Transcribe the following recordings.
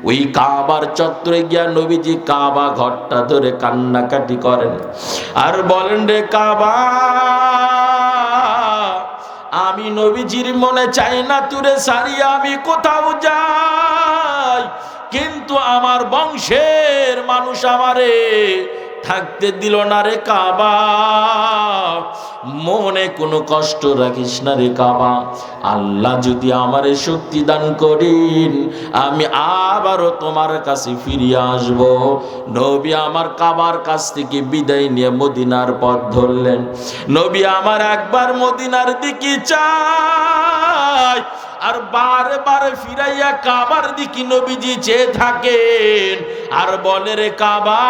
ওই কাবার চত্বরে গিয়া নবীজি কাবা ঘরটা ধরে কান্নাকাটি করেন আর বলেন, রে কাবা, আমি নবীজির মনে চাই না তুরে সারিয়া আমি কোথাও যাই, কিন্তু আমার বংশের মানুষ আমারে থাকতে দিল না রে কাবা। মনে কোনো কষ্ট রাখিস না রে কাবা, আল্লাহ যদি আমারে শক্তি দান করেন আমি আবারও তোমার কাছে ফিরিয়ে আসব। নবী আমার কাবার কাছ থেকে বিদায় নিয়ে মদিনার পথ ধরলেন। নবী আমার একবার মদিনার দিকে চায় আর বারে বারে ফিরাইয়া কাবার দিকে নবীজি চেয়ে থাকেন আর বলে, রে কাবা,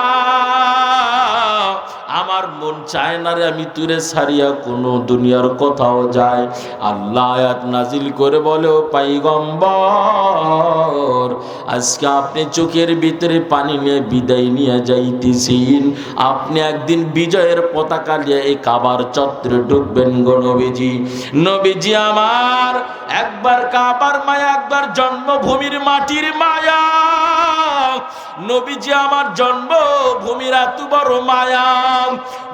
আমার মন চায় না রে আমি তুরে ছাড়িয়া কোনো দুনিয়ার কোথাও যায়। আল্লাহ আয়াত নাজিল করে বলে, ও পয়গম্বর, আজকে আপনি চোখের ভিতরে পানি নিয়ে বিদায় নিয়ে যাইতেছেন, আপনি একদিন বিজয়ের পতাকা নিয়ে এই কাবার চত্বরে ঢুকবেন গো নবীজি। নবীজি আমার একবার কাবার মায়া, একবার জন্মভূমির মাটির মায়া। নবীজি আমার জন্মভূমির এত বড় মায়া।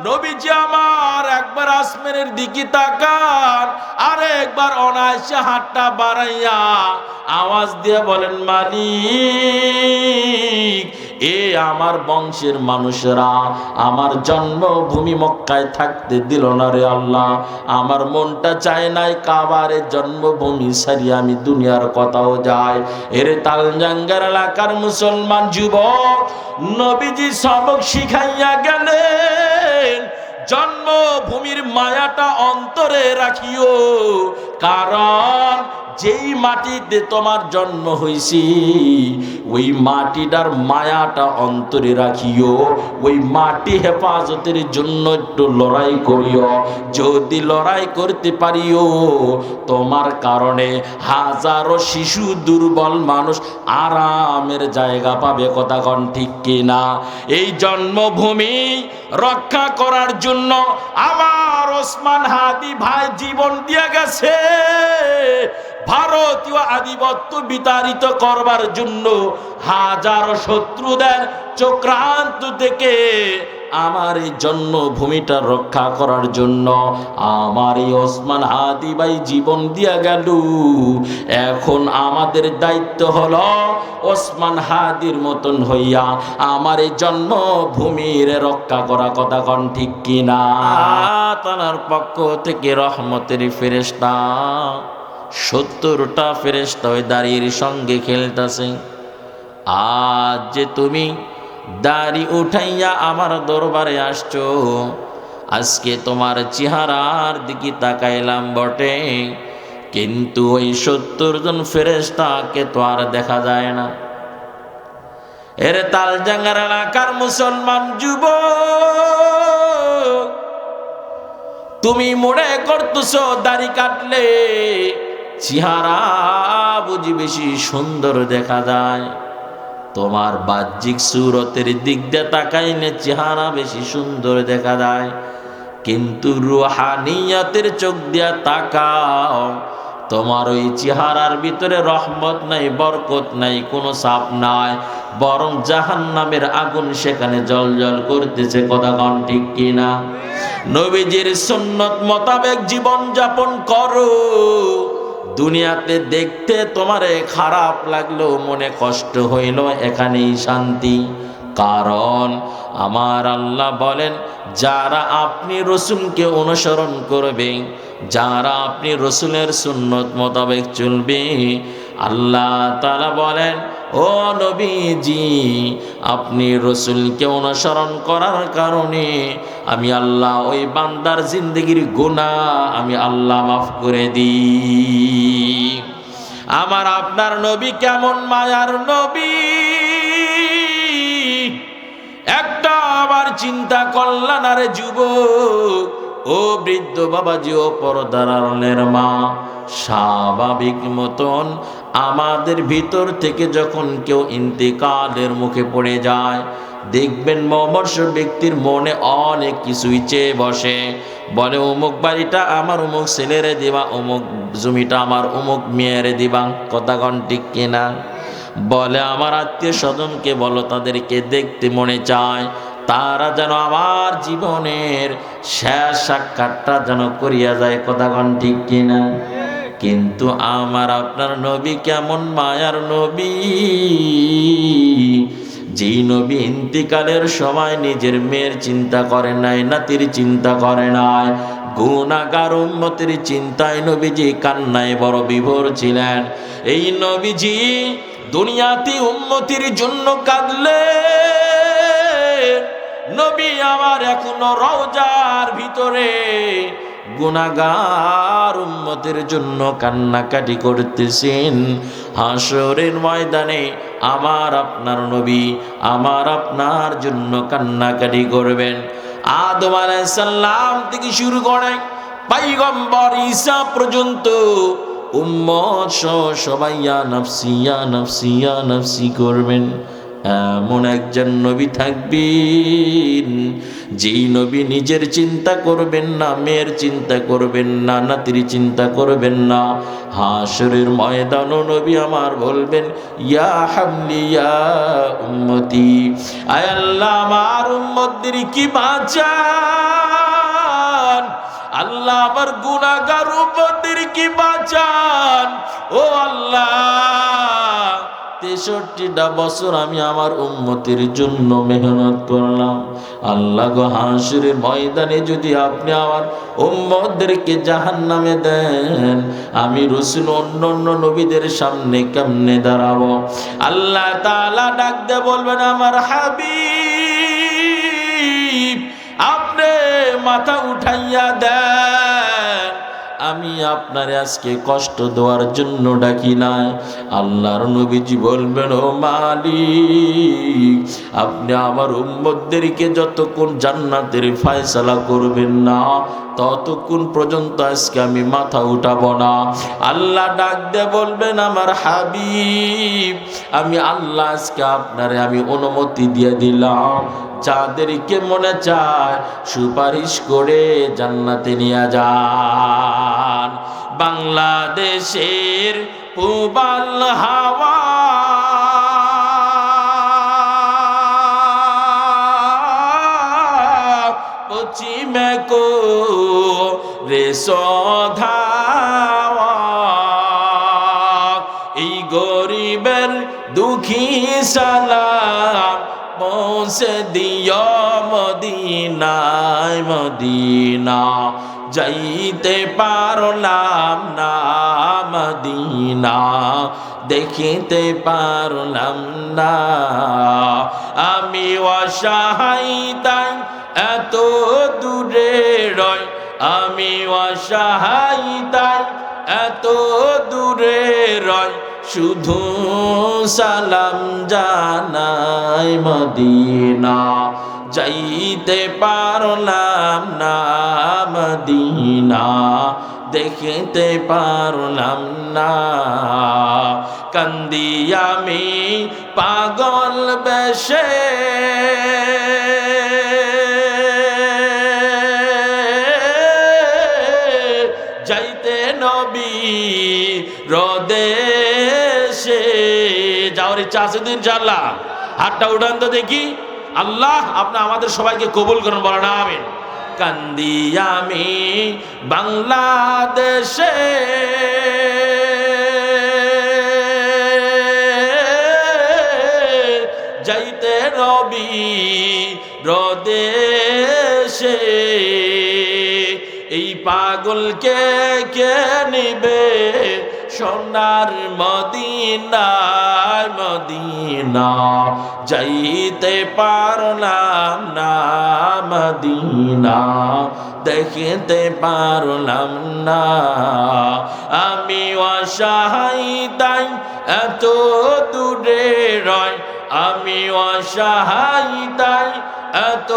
নবীজি আমার একবার আসমানের দিকে তাকান আর একবার অনায়াসে হাতটা বাড়াইয়া আওয়াজ দিয়ে বলেন, মালিক, এ আমার বংশের মানুষেরা আমার জন্মভূমি মক্কায় থাকতে দিল না রে আল্লাহ। আমার মনটা চায় নাই কাবারে জন্মভূমি সারিয়ে আমি দুনিয়ার কোথাও যাই। এর তালজাঙ্গার এলাকার মুসলমান যুবক, নবীজি সবক শিখাইয়া গেলেন, জন্মভূমির মায়াটা অন্তরে রাখিও, কারণ যেই মাটিতে তোমার জন্ম হইছি ওই মাটিটার মায়াটা অন্তরে রাখিও। ওই মাটি হেফাজতের জন্য একটু লড়াই করিও। যদি লড়াই করতে পারিও, তোমার কারণে হাজারো শিশু, দুর্বল মানুষ আরামের জায়গা পাবে। কথা কন ঠিক কিনা? এই জন্মভূমি রক্ষা করার জন্য আমার ওসমান হাদি ভাই জীবন দিয়ে গেছে। ভারতীয় আধিপত্য বিতাড়িত করবার জন্য হাজারো শত্রুদের চক্রান্ত থেকে আমার এই জন্মভূমিটা রক্ষা করার জন্য আমার এই ওসমান হাদি ভাই জীবন দিয়া গেল। এখন আমাদের দায়িত্ব হলো ওসমান হাদির মতন হইয়া আমার এই জন্মভূমির রক্ষা করা। কথা কন ঠিক কিনা? তার পক্ষ থেকে রহমতের ফেরেশতা 70টা ফেরেশতা ওই দাড়ির সঙ্গে খেলতেছে। আজ যে তুমি দাড়ি উঠাইয়া আমার দরবারে আসছো, আজকে তোমার চেহারার দিকে তাকাইলাম বটে, কিন্তু ওই 70 জন ফেরেশতাকে তো আর দেখা যায় না। এর তালজাঙ্গার এলাকার মুসলমান যুবক, তুমি মনে করতেছো দাড়ি কাটলে চেহারা বুঝি বেশি সুন্দর দেখা যায়। তোমার বাহ্যিক সুরতের দিক দিয়ে তাকাইলে চেহারা বেশি সুন্দর দেখা যায়, কিন্তু রুহানিয়াতের চোখ দিয়া তাকাও, তোমার ওই চেহারার ভিতরে রহমত নাই, বরকত নাই, কোনো ছাপ নাই, বরং জাহান্নামের আগুন সেখানে জ্বলজ্বল করতেছে। কথা কন ঠিক কিনা? নবীজির সুন্নত মোতাবেক জীবন যাপন করো। দুনিয়াতে দেখতে তোমারে খারাপ লাগলো, মনে কষ্ট হইল, এখানেই শান্তি। কারণ আমার আল্লাহ বলেন, যারা আপনি রসুলকে অনুসরণ করবে, যারা আপনি রসুলের সুন্নত মোতাবেক চলবে, আল্লাহ তাআলা বলেন, ও নবীজি, আপনি রসুলকে অনুসরণ করার কারণে আমি আল্লাহ ওই বান্দার জিন্দগির গুনাহ আমি আল্লাহ মাফ করে দিই। আমার আপনার নবী কেমন মায়ার নবী, একটা আবার চিন্তা করলেন আরে যুবক, ও বৃদ্ধ বাবাজি, ও পর্দার আড়ালের মা, স্বাভাবিক মতন আমাদের ভিতর থেকে যখন কেউ ইন্তেকালের মুখে পড়ে যায়, দেখবেন মমর্ষ ব্যক্তির মনে অনেক কিছুই চেয়ে বসে। বলে, অমুক বাড়িটা আমার অমুক ছেলেরে দিবা, অমুক জমিটা আমার অমুক মেয়েরে দিবা। কথা কন ঠিক কিনা? বলে আমার আত্মীয় স্বজনকে বলো তাদেরকে দেখতে মনে চায়, তারা যেন আমার জীবনের শেষ সাক্ষাৎটা যেন করিয়া যায়। কথা কোন ঠিক কিনা? কিন্তু আমার আপনার নবী কেমন মায়ার নবী, যেই নবী ইন্তিকালের সময় নিজের মেয়ের চিন্তা করে নাই, নাতির চিন্তা করে নাই, গুনাহগার উম্মতের চিন্তায় নবীজি কান্নায় বড় বিভোর ছিলেন। এই নবীজি দুনিয়াতে উম্মতির জন্য কাঁদলেন। নবী আমার এখনো রওজার ভিতরে গুনাহগার উম্মতের জন্য কান্নাকাটি করতেছেন। হাসরের ময়দানে আমার আপনার নবী আমার আপনার জন্য কান্নাকাটি করবেন। আদম আলাইহিস সালাম থেকে শুরু করে পয়গম্বর ঈসা পর্যন্ত উম্মত সবাই ইয়া নফসি ইয়া নফসি ইয়া নফসি করবেন। এমন একজন নবী থাকবেন যেই নবী নিজের চিন্তা করবেন না, মেয়ের চিন্তা করবেন না, নাতির চিন্তা করবেন না। হাসরের ময়দানে নবী আমার বলবেন ইয়া হামলি ইয়া উম্মতি, আয় আল্লাহ আমার উম্মতদের কি বাঁচান, আল্লাহ আমার গুনাহগার উম্মতদের কি বাঁচান। ও আল্লাহ 63টা বছর আমি আমার উম্মতের জন্য মেহনত করলাম। আল্লাহ গো হাসরের ময়দানে যদি আপনি আমার উম্মতদেরকে জাহান্নামে দেন, আমি রাসূল অন্য নবীদের সামনে কেমনে দাঁড়াবো? আল্লাহ তাআলা ডাক দিয়ে বলবেন আমার হাবিব আপনি মাথা উঠাইয়া দেন, আমি আপনারে আজকে কষ্ট দেওয়ার জন্য ডাকি নাই। আল্লাহর নবীজি বলবেন ও মালিক আপনি আমার উম্মতদেরকে যতক্ষণ জান্নাতের ফয়সালা করবেন না ততক্ষণ পর্যন্ত আজকে আমি মাথা উঠাবো না। আল্লাহ ডাক দিয়ে বলবেন আমার হাবিব আমি আল্লাহ আজকে আপনারে আমি অনুমতি দিয়ে দিলাম, যাদেরকে মনে চায় সুপারিশ করে জান্নাতে নিয়ে যান। বাংলাদেশের পূবাল হাওয়া পশ্চিমে কো রে সধাওয়া, এই গরিবের দুঃখী সালাম পৌঁছে দিও মদিনায় মদিনা, যাইতে পারলাম না মদিনা দেখিতে পারলাম না। আমি অসহায় তাই এত দূরে রয়, আমি অসহায় তাই এত দূরে রয়, শুধু সালাম জানাই মদিনা যাইতে পারলাম না মদিনা দেখিতে পারলাম না। কান্দি আমি পাগল বেশে যাইতে নবী রদেশে, যাওয়ার ইচ্ছা আছে তো ইনশাআল্লাহ? হাতটা উঠান তো দেখি। আল্লাহ আপনি আমাদের সবাইকে কবুল করুন, বলেন আমিন। কান্দি আমি বাংলাদেশে যাইতে নবী রদেশে, এই পাগলকে কে নিবে সোনার মদিনায় মদিনা যাইতে পারলাম না মদিনা দেখিতে পারলাম না। আমি অসহায় তাই এত দূরে রয়, আমি অসহায় তাই এত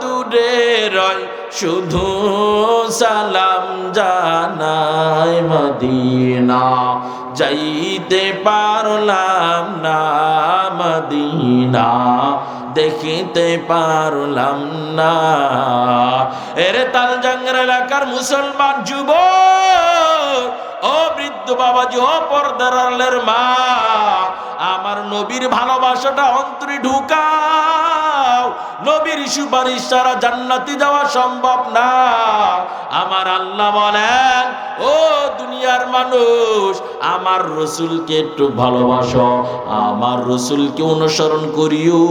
দূরে রয়, শুধু সালাম জানাই মদিনা যাইতে পারলাম না মদিনা দেখিতে পারলাম না। এরে তালজাঙ্গার এলাকার মুসলমান যুবক ও বৃদ্ধ বাবাজি, ও পর্দার আড়ালের মা, আমার নবীর ভালোবাসাটা অন্তরে ঢুকাও। নবীর সুপারিশ ছাড়া জান্নাতে যাওয়া সম্ভব না। আমার আল্লাহ বলেন, ও দুনিয়ার মানুষ, আমার রসুলকে একটু ভালোবাসো, আমার রসুলকে অনুসরণ করিও।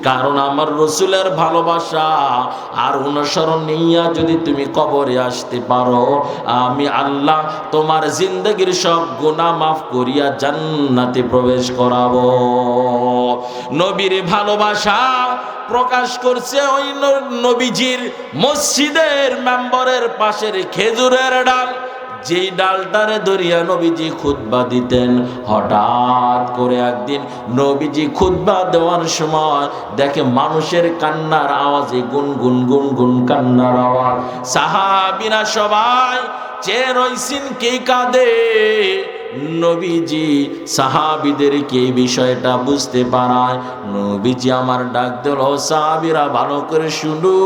কারণ আমার রসুলের ভালোবাসা আর অনুসরণ নিয়া যদি তুমি কবরে আসতে পারো, আমি আল্লাহ তোমার জিন্দগির সব গুনাহ মাফ করিয়া জান্নাতে প্রবেশ করাবো। নবীর ভালোবাসা প্রকাশ করছে ওই নবীজির মসজিদের মেম্বরের পাশের খেজুরের ডাল, যেই ডালটারে ধরিয়া নবীজি খুতবা দিতেন। হঠাৎ করে একদিন নবীজি খুতবা দেওয়ার সময় দেখে মানুষের কান্নার আওয়াজে গুনগুন গুনগুন কান্নার আওয়াজ। সাহাবীরা সবাই চেয়ে রইছেন কে কাঁদে। নবীজি সাহাবীদেরকে এই বিষয়টা বুঝতে পারায় নবীজি আমার ডাক দিল, সাহাবীরা ভালো করে শুনো,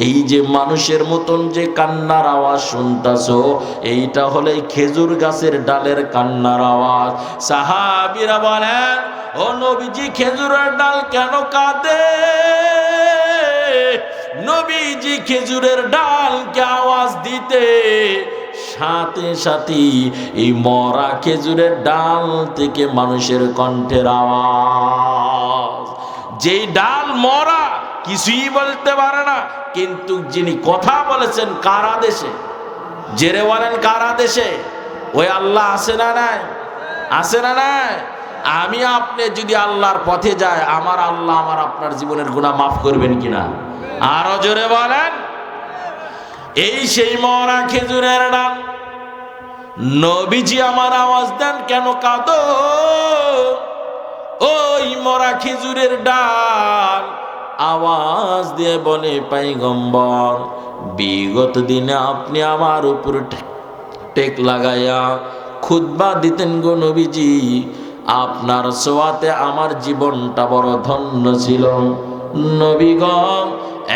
এই যে মানুষের মতন যে কান্নার আওয়াজ শুনতাছো, এইটা হলে খেজুর গাছের ডালের কান্নার আওয়াজ। সাহাবীরা বলেন, ও নবীজি, খেজুরের ডাল কেন কাঁদে? নবীজি খেজুরের ডালকে আওয়াজ দিতে সাথে সাথে এই মরা খেজুরের ডাল থেকে মানুষের কণ্ঠের আওয়াজ। যেই ডাল মরা, কিছুই বলতে পারে না, কিন্তু যিনি কথা বলেছেন কার আদেশে? জেরে বলেন, কার আদেশে? ওই আল্লাহ আছে না নাই? আছে না নাই? আমি আপনি যদি আল্লাহর পথে যাই, আমার আল্লাহ আমার আপনার জীবনের গুনাহ মাফ করবেন কিনা? আরো জোরে বলেন। এই সেই মরা খেজুরের ডাল। নবীজি আমার আওয়াজ দেন, কেন কাঁদো? ওই মরা খেজুরের ডাল আওয়াজ দিয়ে বলে, পয়গম্বর, বিগত দিনে আপনি আমার উপর টেক লাগাইয়া খুতবা দিতেন গো নবীজি, আপনার ছোঁয়াতে আমার জীবনটা বড় ধন্য ছিল। নবীগণ,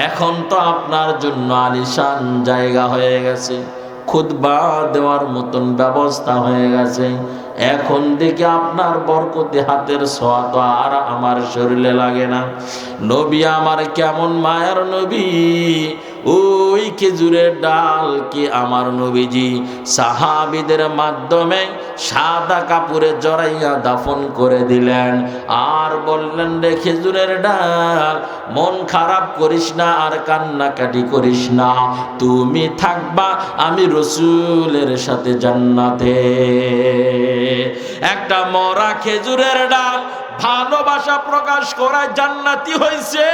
এখন তো আপনার জন্য আলিশান জায়গা হয়ে গেছে, খুতবা দেওয়ার মতন ব্যবস্থা হয়ে গেছে। এখন দেখে আপনার বরকতে হাতের ছোঁয়া তো আর আমার শরীরে লাগে না। নবী আমার কেমন মায়ার নবী, ওই খেজুরের ডাল কি আমার নবীজি সাহাবীদের মাধ্যমে সাদা কাপড়ে জড়াইয়া দাফন করে দিলেন। আর বললেন, রে খেজুরের ডাল, মন খারাপ করিস না আর কান্নাকাটি করিস না, তুমি থাকবা আমি রসুলের সাথে জান্নাতে। একটা মরা খেজুরের ডাল ভালোবাসা প্রকাশ করায় জান্নাতি হয়েছে।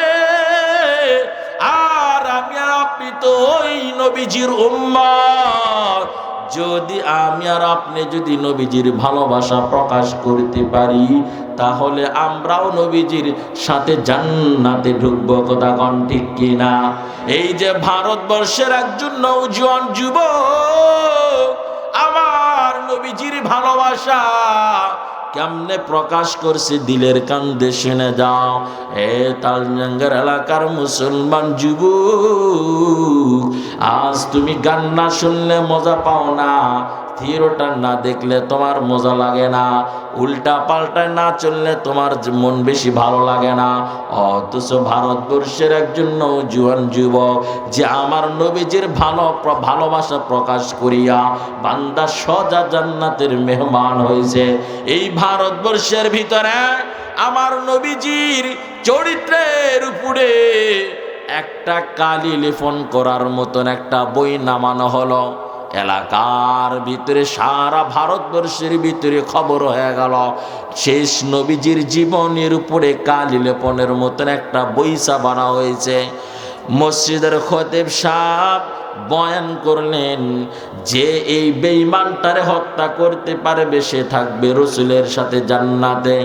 আর আমি আর আপনি তো ওই নবীজির উম্মত। যদি আমি আর আপনি যদি নবীজির ভালোবাসা প্রকাশ করতে পারি, তাহলে আমরাও নবীজির সাথে জান্নাতে ঢুকবো। কথা কোন ঠিক কিনা? এই যে ভারতবর্ষের একজন নওজোয়ান যুবক আমার নবীজির ভালোবাসা কেমনে প্রকাশ করছে দিলের কান্দে শুনে যাও। এ তালজাঙ্গার এলাকার মুসলমান যুবক, আজ তুমি গান না শুনলে মজা পাও না, থিয়েটার না দেখলে তোমার মজা লাগে না, উল্টা পাল্টায় না চললে তোমার মন বেশি ভালো লাগে না। অথচ ভারতবর্ষের একজন নওজোয়ান যুবক যে আমার নবীজির ভালোবাসা প্রকাশ করিয়া বান্দা সজা জান্নাতের মেহমান হয়েছে। এই ভারতবর্ষের ভিতরে আমার নবীজির চরিত্রের উপরে একটা কালি লেপন করার মতন একটা বই নামানো হলো। এলাকার ভিতরে, সারা ভারতবর্ষের ভিতরে খবর হয়ে গেল, শেষ নবীজির জীবনের উপরে কালি লেপনের মতন একটা বই ছাপানো হয়েছে। মসজিদের খতিব সাহেব বয়ান করলেন যে এই বেঈমানটারে হত্যা করতে পারবে সে থাকবে রসুলের সাথে জান্নাতে।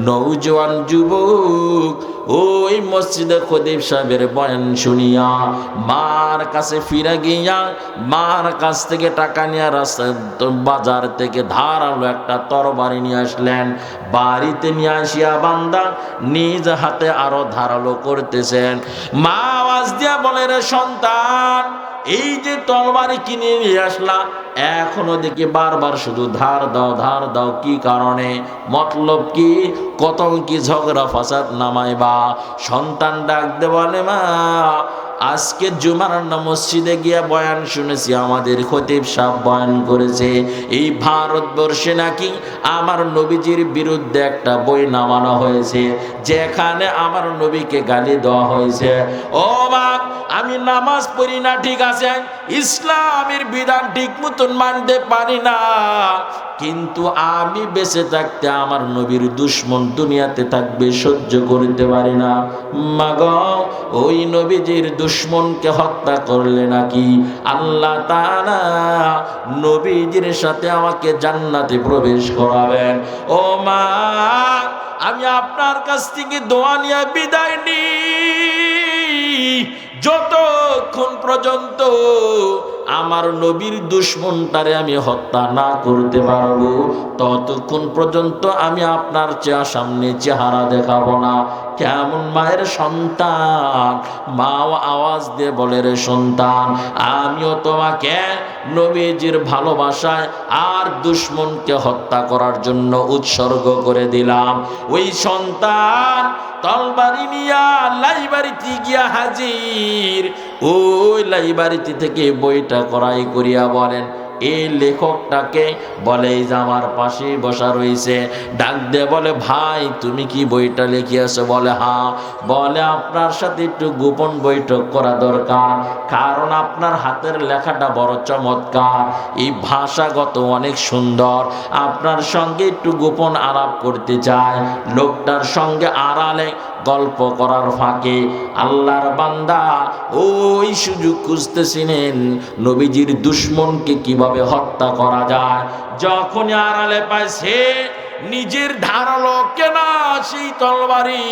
নওজোয়ান যুবক ওই মসজিদে খতিব সাহেবের বয়ান শুনিয়া মার কাছে ফিরে গিয়া মার কাছ থেকে টাকা নিয়ে রাস্তায় বাজার থেকে ধারালো একটা তরবারি নিয়ে আসলেন। বাড়িতে নিয়ে আসিয়া বান্দা নিজ হাতে আরো ধারালো করতেছেন। মা আওয়াজ দিয়া বলে, রে সন্তান, এই যে তরবারি কিনে নিয়ে আসলা, এখনো দেখি বারবার শুধু ধার দাও ধার দাও, কি কারণে? মতলব কি? কত কি ঝগড়া ফাসাদ নামাইবা? সন্তান ডাক দে বলে, মা আজকে জুমার মসজিদে গিয়া বয়ান শুনেছি, আমাদের খতিব সাহেব বয়ান করেছে এই ভারতবর্ষে নাকি আমার নবীজির বিরুদ্ধে একটা বই নামানো হয়েছে, যেখানে আমার নবীকে গালি দেওয়া হয়েছে। ও মা, আমি নামাজ পড়ি না ঠিক আছে, ইসলামের বিধান ঠিক মতন মানতে পারি না, কিন্তু আমি বেঁচে থাকতে আমার নবীর দুশ্মন দুনিয়াতে থাকবে সহ্য করতে পারি না। মাগো, ওই নবীজির দুশ্মনকে হত্যা করলে নাকি আল্লাহ তাআলা নবীজির সাথে আমাকে জান্নাতে প্রবেশ করাবেন। ও মা, আমি আপনার কাছ থেকে দোয়া নিয়ে বিদায় নিই, যতক্ষণ পর্যন্ত আমার নবীর দুশ্মনটারে আমি হত্যা না করতে পারবো, ততক্ষণ পর্যন্ত আমি আপনার সামনে চেহারা দেখাবো না। কেমন মায়ের সন্তান, মাও আওয়াজ দিয়ে বলে, রে সন্তান, আমিও তোমাকে নবীজির ভালোবাসায় আর দুশ্মনকে হত্যা করার জন্য উৎসর্গ করে দিলাম। ওই সন্তান তলবারি নিয়া লাইব্রেরিতে গিয়া হাজির। ওই লাইব্রেরিতে থেকে বইটা ক্রয় করিয়া বলেন, এই লেখকটাকে বলে, এই যে আমার পাশে বসা রয়েছে, ডাক দিয়ে বলে, ভাই তুমি কি বইটা লিখিয়েছো? বলে হ্যাঁ। বলে আপনার সাথে একটু গোপন বৈঠক করা দরকার, কারণ আপনার হাতের লেখাটা বড় চমৎকার, এই ভাষাগত অনেক সুন্দর, আপনার সঙ্গে একটু গোপন আলাপ করতে চায়। লোকটার সঙ্গে আড়ালে গল্প করার ফাঁকে আল্লাহর বান্দা ওই সুযোগ খুঁজতেছিলেন নবীজির দুশ্মনকে কিভাবে হত্যা করা যায়। যখন আড়ালে পাইছে, নিজের ধারালো কেনা সেই তলবারি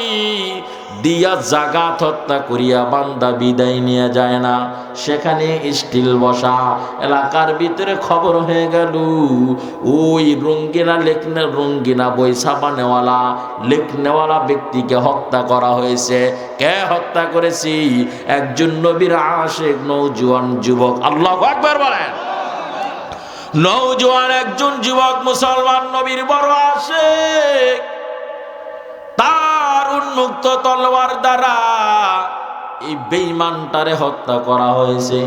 দিয়া জাগাত হত্যা করিয়া বান্দা বিদায় নিয়ে যায় না। সেখানে স্টিল বসা এলাকার ভিতরে খবর হয়ে গেল, ওই রঙ্গিনা বই ছাপানেওয়ালা লেখনেওয়ালা ব্যক্তিকে হত্যা করা হয়েছে। কে হত্যা করেছি? একজন নবীর আশিক নওজোয়ান যুবক। আল্লাহু আকবার বলেন। নওজোয়ান একজন যুবক, মুসলমান, নবীর বড় আশিক, তার উন্মুক্ত তলোয়ার দ্বারা এই বেঈমানটারে হত্যা করা হয়েছে।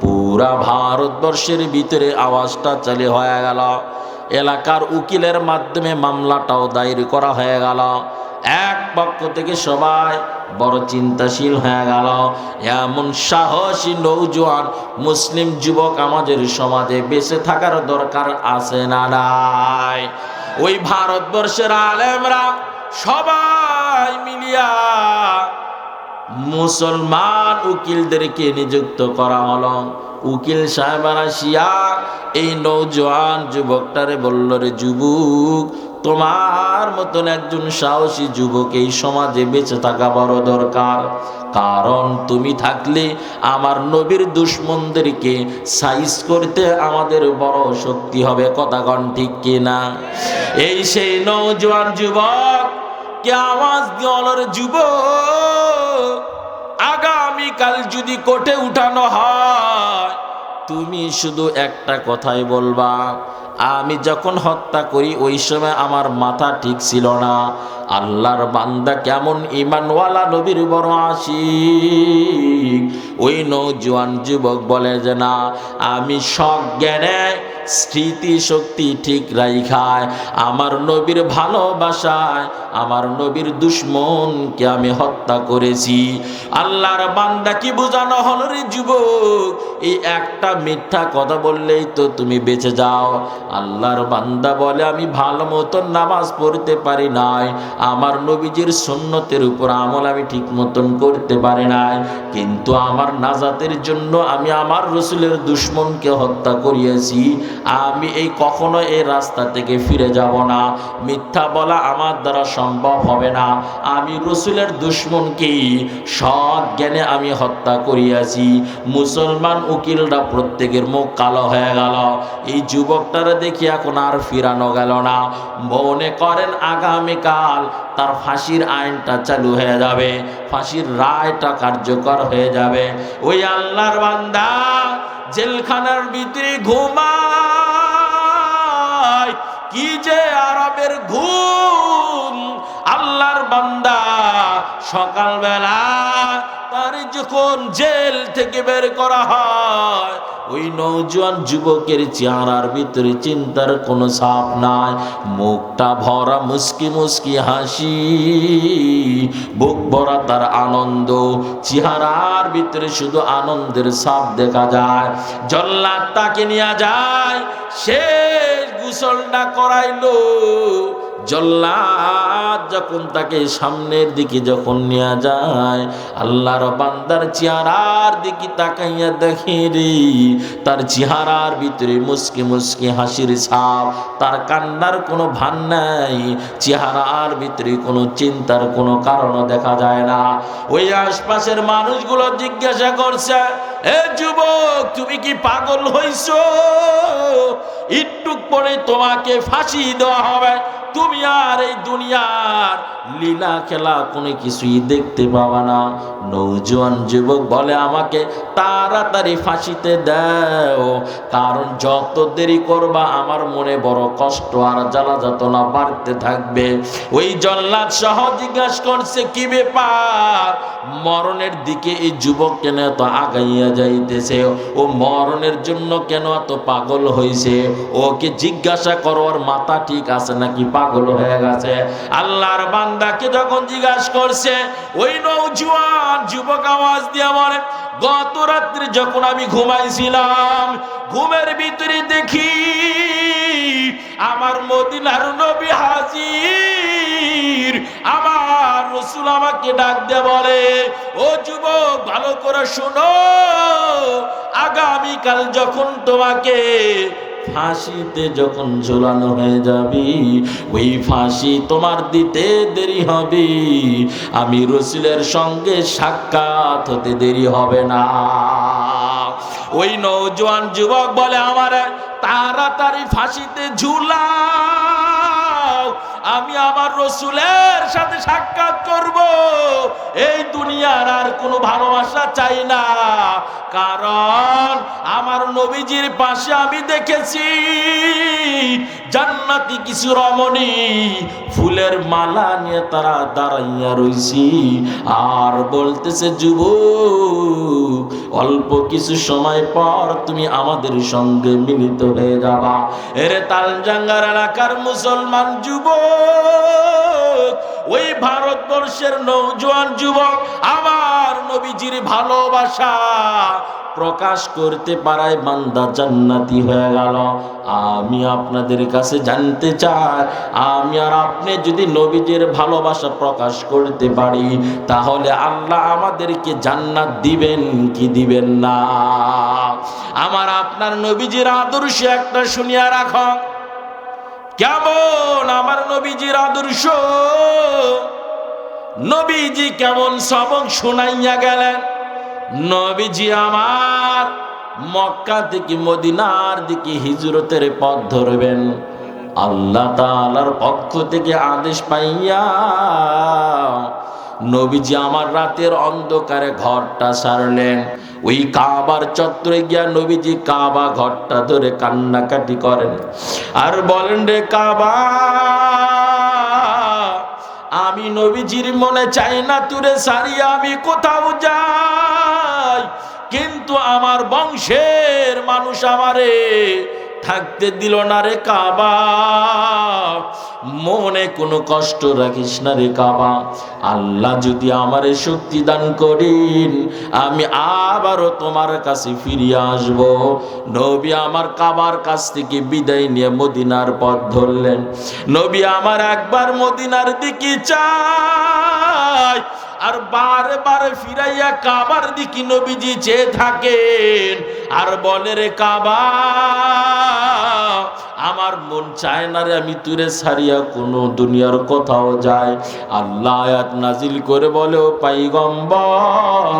পুরা ভারতবর্ষের ভিতরে আওয়াজটা চালু হয়ে গেল, এলাকার উকিলের মাধ্যমে মামলাটাও দায়ের করা হয়ে গেল। এক পক্ষ থেকে সবাই বড় চিন্তাশীল হয়ে গেল, এমন সাহসী নওজোয়ান মুসলিম যুবক আমাদের সমাজে বেঁচে থাকার দরকার আছে না নাই? ওই ভারতবর্ষের আলেমরা সবাই মিলিয়া মুসলমান উকিলদেরকে নিযুক্ত করা হলো। উকিল সাহেবেরা আসিয়া এই নওজোয়ান যুবকটারে বলল, রে যুবক, তোমার মতন একজন সাহসী যুবক এই সমাজে বেঁচে থাকা বড় দরকার, কারণ তুমি থাকলে আমার নবীর দুশ্মনদেরকে সাইজ করতে আমাদের বড় শক্তি হবে। কথা কন ঠিক কিনা? এই সেই নওজোয়ান যুবক কে আওয়াজ দিওয়ার যুবক, আগামীকাল যদি কোর্টে উঠানো হয়, তুমি শুধু একটা কথাই বলবা, আমি যখন হত্যা করি ওই সময় আমার মাথা ঠিক ছিল না। আল্লাহর বান্দা কেমন ঈমানওয়ালা, নবীর বড় আশিক। ওই নওজোয়ান যুবক বলে যে না, আমি সজ্ঞানে স্মৃতি শক্তি ঠিক রাইখায় আমার নবীর ভালোবাসায় আমার নবীর দুশ্মনকে আমি হত্যা করেছি। আল্লাহর বান্দা কি বোঝানো হলো রে যুবক? এই একটা মিথ্যা কথা বললেই তো তুমি বেঁচে যাও। আল্লাহর বান্দা বলে, আমি ভালো মতন নামাজ পড়তে পারি নাই, আমার নবীজির সুন্নতের উপর আমল আমি ঠিক মতন করতে পারি নাই, কিন্তু আমার নাজাতের জন্য আমি আমার রসুলের দুশ্মনকে হত্যা করিয়েছি। আমি কখনো এই রাস্তা থেকে ফিরে যাব না। মিথ্যা বলা আমার দ্বারা সম্ভব হবে না। আমি রসুলের দুশমনকে সৎ জ্ঞানে আমি হত্যা করিয়াছি। মুসলমান উকিলরা প্রত্যেকের মুখ কালো হয়ে গেল। এই যুবকটারা দেখি এখন আর ফিরানো গেল না। মনে করেন আগামীকাল তার ফাঁসির আইনটা চালু হয়ে যাবে, ফাঁসির রায়টা কার্যকর হয়ে যাবে। ওই আল্লাহর বান্দা জেলখানার ভিতরে ঘুমায়, কি যে আরামের ঘুম। আল্লাহর বান্দা সকালবেলা তার যখন জেল থেকে বের করা হয়, ওই নওজোয়ান যুবকের চেহারার ভিতরে চিন্তার কোনো ছাপ নাই। মুখটা ভরা মুস্কি মুস্কি হাসি, বুক ভরা তার আনন্দ, চেহারার ভিতরে শুধু আনন্দের ছাপ দেখা যায়। জল্লাদ তাকে নিয়ে যায়, সে গোসলটা করাইলো। জল্লাদ যখন তাকে সামনের দিকে যখন নিয়ে যায়, আল্লাহর বান্দার চেহারার দিকে তাকাইয়া দেখে রে, তার চেহারার ভিতরে মুস্কি মুস্কি হাসির ছাপ, তার কান্নার কোনো ভান নাই, চেহারার ভিতরে কোনো চিন্তার কোনো কারণও দেখা যায় না। ওই আশপাশের মানুষগুলো জিজ্ঞাসা করছে, এ যুবক, তুমি কি পাগল হইছো? একটু পরে তোমাকে ফাঁসি দেওয়া হবে, তুমি আর এই দুনিয়ার লীলা খেলা কোনো কিছুই দেখতে পাবা না। নওজোয়ান যুবক বলে, আমাকে তাড়াতাড়ি ফাঁসিতে দাও, কারণ যত দেরি করবা আমার মনে বড় কষ্ট আর জ্বালা যাতনা বাড়তে থাকবে। ওই জল্লাদ সহ জিজ্ঞাসা করছে, কি ব্যাপার? মরণের দিকে এই যুবক কেন এত আগাইয়া যাইতেছে? ও মরণের জন্য কেন এত পাগল হয়েছে? ওকে জিজ্ঞাসা করো, ওর মাথা ঠিক আছে নাকি পাগল হয়ে গেছে? আল্লাহর বান্দাকে যখন জিজ্ঞাসা করছে, ওই নওজোয়ান যুবক আওয়াজ দিয়া বলে, গত রাত্রে যখন আমি ঘুমাইছিলাম, ঘুমের ভিতরে দেখি আমার মদিনার নবী হাজির। আমার রাসূল আমাকে ডাক দিয়ে বলে, ও যুবক, ভালো করে শোনো, আগামীকাল যখন তোমাকে ফাঁসিতে যখন ঝোলানো হয়ে যাবি, ওই ফাঁসি তোমার দিতে দেরি হবে, আমি রাসূলের সঙ্গে সাক্ষাৎ হতে দেরি হবে না। ওই নওজোয়ান যুবক বলে, আমার তাড়াতাড়ি ফাঁসিতে ঝুলাও, আমি আমার রাসূলের সাথে সাক্ষাৎ করব। এই দুনিয়ার আর কোনো ভালোবাসা চাই না, কারণ আমার নবীজির পাশে আমি দেখেছি জান্নাতি কিছু রমণী ফুলের মালা নিয়ে তারা দাঁড়াইয়া রইছি, আর বলতেছে, যুবক, অল্প কিছু সময় পর তুমি আমাদের সঙ্গে মিলিত হয়ে যাবা। এরে তালজাঙ্গার এলাকার মুসলমান যুবক, ওই ভারতবর্ষের নওজোয়ান যুবক আমার নবীজির ভালোবাসা প্রকাশ করতে পারায় বান্দা জান্নাতি হয়ে গেল। আমি আপনাদের কাছে জানতে চাই, আমি আর আপনি যদি নবীজির ভালোবাসা প্রকাশ করতে পারি, তাহলে আল্লাহ আমাদেরকে জান্নাত দিবেন কি দিবেন না? আমার আপনার নবীজির আদর্শ একটা শুনিয়া রাখো। কেমন আমার নবীজির আদর্শ? নবীজি কেমন সবক শুনাইয়া গেলেন। নবীজি আমার মক্কা থেকে মদিনার দিকে হিজরতের পথ ধরবেন, আল্লাহ তাআলার পক্ষ থেকে আদেশ পাইয়া নবীজি আমার রাতের অন্ধকারে ঘরটা সারলেন। ওই কাবার চত্বরে গিয়া নবীজি কাবা ঘরটা ধরে কান্নাকাটি করেন আর বলেন, রে কাবা, আমি নবীজির মনে চাই না তুরে সারিয়া আমি কোথাও যাই, কিন্তু আমার বংশের মানুষ আমারে থাকতে দিল না রে কাবা। মনে কোনো কষ্ট রাখিস না রে কাবা, আল্লাহ যদি আমারে শক্তি দান করেন, আমি আবারও তোমার কাছে ফিরিয়ে আসব। নবী আমার কাবার কাছ থেকে বিদায় নিয়ে মদিনার পথ ধরলেন। নবী আমার একবার মদিনার দিকে চায়, আর বারে বারে ফিরাইয়া কাবার দিকে নবীজি চেয়ে থাকেন। আর বলে, রে কাবা, আমার মন চায় না রে আমি তুরে ছাড়িয়া কোনো দুনিয়ার কোথাও যাই। আল্লাহ আয়াত নাজিল করে বলে, ও পয়গম্বর,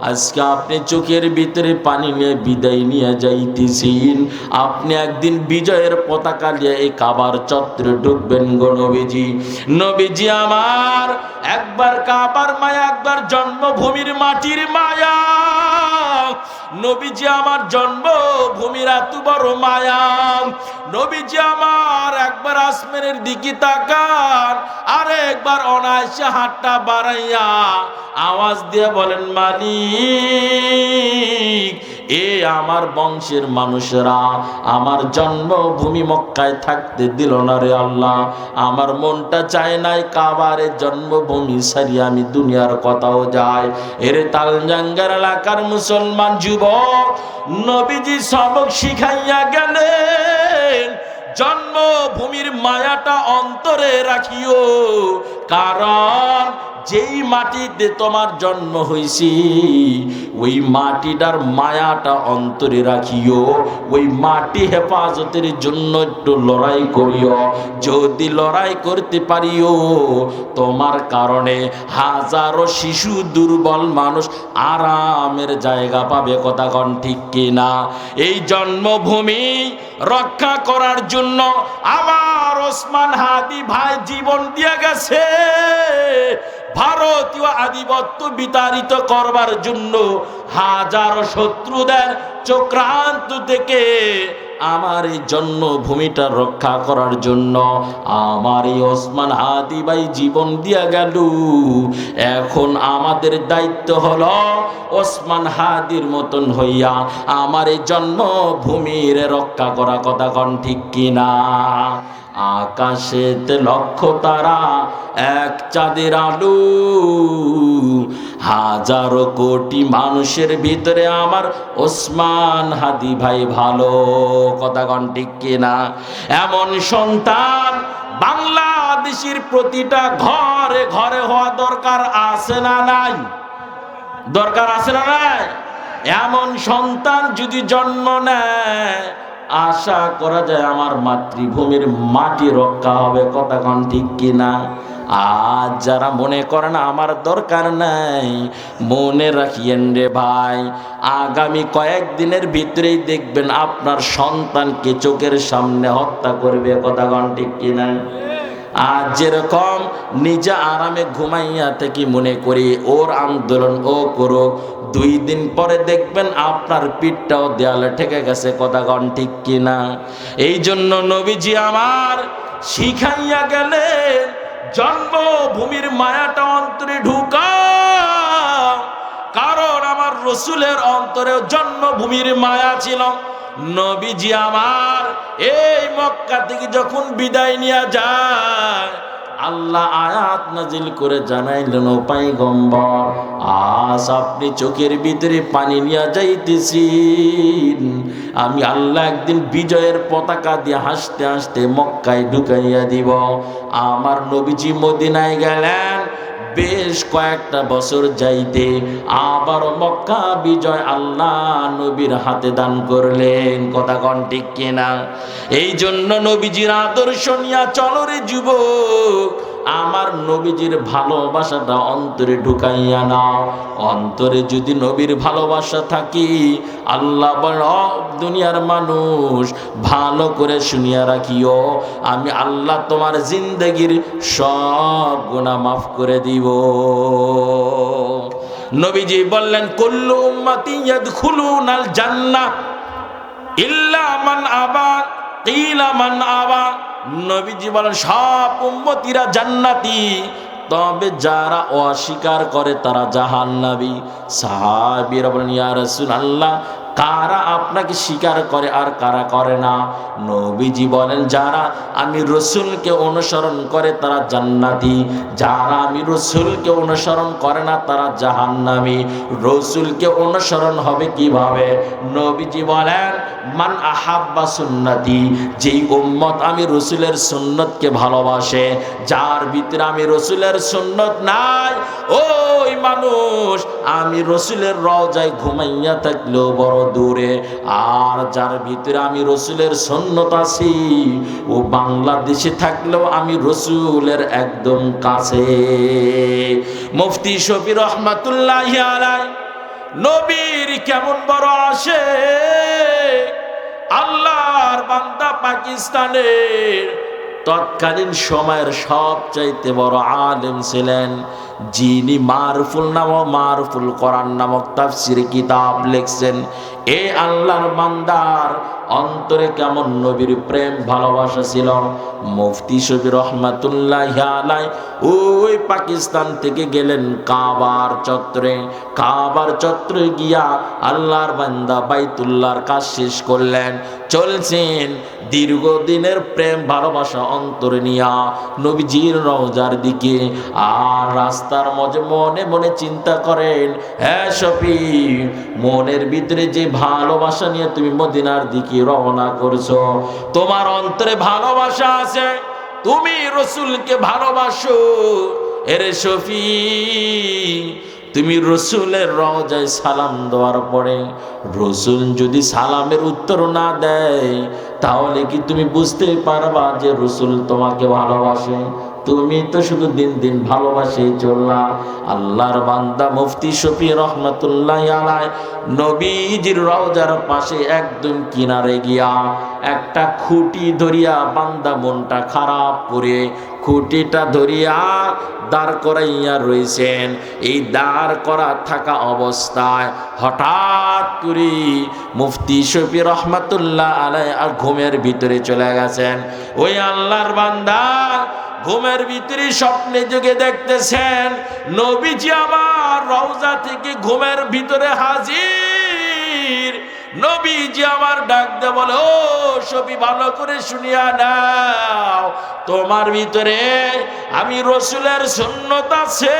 আজকে আপনি চোখের ভিতরে পানি নিয়ে বিদায় নিয়ে যাইতেছেন, আপনি একদিন বিজয়ের পতাকা নিয়ে এই কাবার চত্বরে ঢুকবেন গো নবীজি। নবীজি আমার একবার কাবার মায়া, একবার জন্মভূমির মাটির মায়া। নবীজি আমার জন্মভূমির এত বড় মায়া। নবীজি আমার একবার আসমানের দিকে তাকান, আর একবার অনায়াসে হাতটা বাড়াইয়া আওয়াজ দিয়ে বলেন, মালিক, এ আমার বংশের মানুষেরা আমার জন্মভূমি মক্কায় থাকতে দিল না রে আল্লাহ। আমার মনটা চায় নাই কাবারে জন্মভূমি সারিয়ে আমি দুনিয়ার কোথাও যাই। এর তালজাঙ্গার এলাকার মুসলমান যুবক, নবীজি সবক শিখাইয়া গেলেন, জন্মভূমির মায়াটা অন্তরে রাখিও, কারণ যেই মাটিতে তোমার জন্ম হইছি ওই মাটিটার মায়াটা অন্তরে রাখিও। ওই মাটি হেফাজতের জন্য একটু লড়াই করিও। যদি লড়াই করতে পারিও, তোমার কারণে হাজারো শিশু, দুর্বল মানুষ আরামের জায়গা পাবে। কথা কন ঠিক কিনা? এই জন্মভূমি রক্ষা করার জন্য আমার ওসমান হাদি ভাই জীবন দিয়ে গেছে। ভারতীয় আধিপত্য বিতাড়িত করবার জন্য হাজারো শত্রুদের চক্রান্ত থেকে আমার এই জন্মভূমিটা রক্ষা করার জন্য আমার এই ওসমান হাদি ভাই জীবন দিয়া গেল। এখন আমাদের দায়িত্ব হলো ওসমান হাদির মতন হইয়া আমার এই জন্মভূমির রক্ষা করা। কথা কন ঠিক কিনা? আকাশেতে লক্ষ তারা, এক চাঁদের আলো, হাজারো কোটি মানুষের ভিতরে আমার ওসমান হাদি ভাই ভালো। কথা কন ঠিক কিনা? এমন সন্তান বাংলাদেশের প্রতিটা ঘরে ঘরে হওয়া দরকার আছে না নাই? দরকার আছে না নাই? এমন সন্তান যদি জন্ম নেয়, আশা করা যায় আমার মাতৃভূমির মাটি রক্ষা হবে। কথা কন ঠিক কিনা? আজ যারা মনে করেন আমার দরকার নাই, মনে রাখিয়েন রে ভাই, আগামী কয়েকদিনের ভিতরেই দেখবেন আপনার সন্তানকে চোখের সামনে হত্যা করবে। কথা কন ঠিক কিনা? আজ যেরকম নিজে আরামে ঘুমাইয়া থেকে মনে করি ওর আন্দোলন ও করুক, 2 দিন পরে দেখবেন আপনার পিঠটাও দেয়ালে ঠেকে গেছে। কথা কন ঠিক কিনা? এই জন্য নবীজি আমার শিখাইয়া গেলেন, জন্মভূমির মায়াটা অন্তরে ঢুকাও, কারণ আমার রসুলের অন্তরেও জন্মভূমির মায়া ছিল। নবীজি আমার এই মক্কা থেকে যখন বিদায় নিয়ে যায়, আল্লাহ আয়াত নাজিল করে জানাইলেন, ও পয়গম্বর, আজ আপনি চোখের ভিতরে পানি নিয়ে যাইতেছেন, আমি আল্লাহ একদিন বিজয়ের পতাকা দিয়ে হাসতে হাসতে মক্কায় ঢুকাইয়া দিব। আমার নবীজি মদিনায় গেলেন, বেশ কয়েকটা বছর যাইতে আবার মক্কা বিজয় আল্লাহ নবীর হাতে দান করলেন। কথা কন ঠিক কিনা? এই জন্য নবীজির আদর্শ নিয়া চলো রে যুবক, আমার নবীজির ভালোবাসাটা অন্তরে ঢুকাইয়া নাও। অন্তরে যদি নবীর ভালোবাসা থাকি, আল্লাহ বল, দুনিয়ার মানুষ ভালো করে শুনিয়া রাখিও, আমি আল্লাহ তোমার জিন্দগির সব গুনাহ মাফ করে দিব। নবীজি বললেন, কুল্লু উম্মতি ইয়াদখুলুনাল জান্নাহ ইল্লা মান আবা, কিলা মান আবা। নবীজি বলেন, সব উম্মতিরা জান্নাতি, তবে যারা অস্বীকার করে তারা জাহান্নামী। সাহাবীরা বলেন, ইয়া রাসূলুল্লাহ, কারা আপনাকে স্বীকার করে আর কারা করে না? নবীজি বলেন, যারা আমি রসুলকে অনুসরণ করে তারা জান্নাতি, যারা আমি রসুলকে অনুসরণ করে না তারা জাহান্নামী। রসুলকে অনুসরণ হবে কিভাবে? নবীজি বলেন, মান আহাব্বা সুন্নতি, যেই উম্মত আমি রসুলের সুন্নতকে ভালোবাসে, যার ভিতরে আমি রসুলের সুন্নত নাই, ওই মানুষ আমি রসুলের রওজায় ঘুমাইয়া থাকলেও বড় দূরে, আর যার ভিতরে আমি রসুলের সুন্নত আছি ও বাংলাদেশে থাকলেও আমি রসুলের একদম কাছে। মুফতি শফি রহমাতুল্লাহি আলাইহি নবীর কেমন বড় আসে, আল্লাহর বান্দা পাকিস্তানের তৎকালীন সময়ের সবচাইতে বড় আলেম ছিলেন, যিনি মারুফুল কোরআন নামক তাফসীর কিতাব লিখছেন। এ আল্লাহর বান্দার অন্তরে কেমন নবীর প্রেম ভালোবাসা ছিল। মুফতি শফি রহমাতুল্লাহি আলাইহি ওই পাকিস্তান থেকে গেলেন কাবার চত্বরে গিয়া আল্লাহর বান্দা বাইতুল্লাহর কাজ শেষ করলেন, চলছেন দীর্ঘদিনের প্রেম ভালোবাসা অন্তরে নিয়া নবীজির রওজার দিকে। আর রাস্তার মাঝে মনে মনে চিন্তা করেন, হ্যাঁ শফি, মনের ভিতরে যে ভালোবাসা নিয়ে তুমি মদিনার দিকে রওনা করছো, তোমার অন্তরে ভালোবাসা আছে, তুমি রসুলকে ভালোবাসো। এরে শফি, তুমি রসুলের রওজায় সালাম দেওয়ার পরে রসুল যদি সালামের উত্তর না দেয়, তাহলে কি তুমি বুঝতে পারবা যে রসুল তোমাকে ভালোবাসে? তুমি তো শুধু দিন দিন ভালোবাসেই চললা। আল্লাহর বান্দা মুফতি শফি রহমাতুল্লাহি আলাইহি নবীজির রওজার পাশে একদম কিনারে গিয়া একটা খুঁটি ধরিয়া, বান্দা মনটা খারাপ করে খুঁটিটা ধরিয়া দাঁড় করাইয়া রয়েছেন। এই দাঁড় করা থাকা অবস্থায় হঠাৎ করে মুফতি শফি রহমাতুল্লাহ আলাইহি আর ঘুমের ভিতরে চলে গেছেন। ওই আল্লাহর বান্দা ঘুমের ভিতরে স্বপ্নে যুগে দেখতেছেন নবীজি আমার রওজা থেকে ঘুমের ভিতরে হাজির। নবীজি আমার ডাক দে বলে, ও শফি, ভালো করে শুনিয়া নাও, তোমার ভিতরে আমি রসুলের সুন্নত আছে।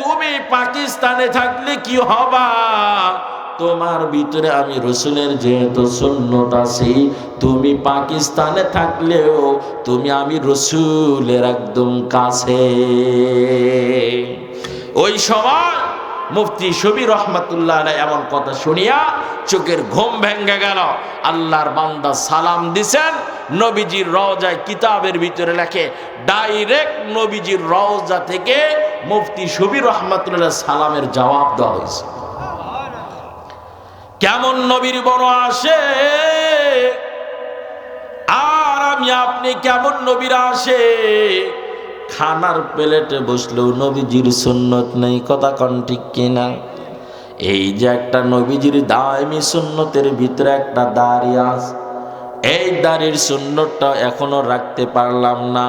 তুমি পাকিস্তানে থাকলে কি হবা, তোমার ভিতরে আমি রসুলের যেহেতু সুন্নত আছে, তুমি পাকিস্তানে থাকলেও তুমি আমি রসুলের একদম কাছে। ওই সময় মুফতি শফি রহমাতুল্লাহ আলাইহি এমন কথা শুনিয়া চোখের ঘুম ভেঙে গেল। আল্লাহর বান্দা সালাম দিছেন, নবীজির রওজায় কিতাবের ভিতরে লেখে ডাইরেক্ট নবীজির রওজা থেকে মুফতি শফি রহমাতুল্লাহ সালামের জবাব দেওয়া হয়েছে। কেমন নবীর বড় আসে, আর আমি আপনি কেমন নবীর আসে। খানার প্লেটে বসলেও নবীজির সুন্নত নেই, কথা কন ঠিক কিনা? এই যে একটা নবীজির দায়মি সুন্নতের ভিতরে একটা দাড়ি আছে, এই দাড়ির সুন্নতটা এখনো রাখতে পারলাম না।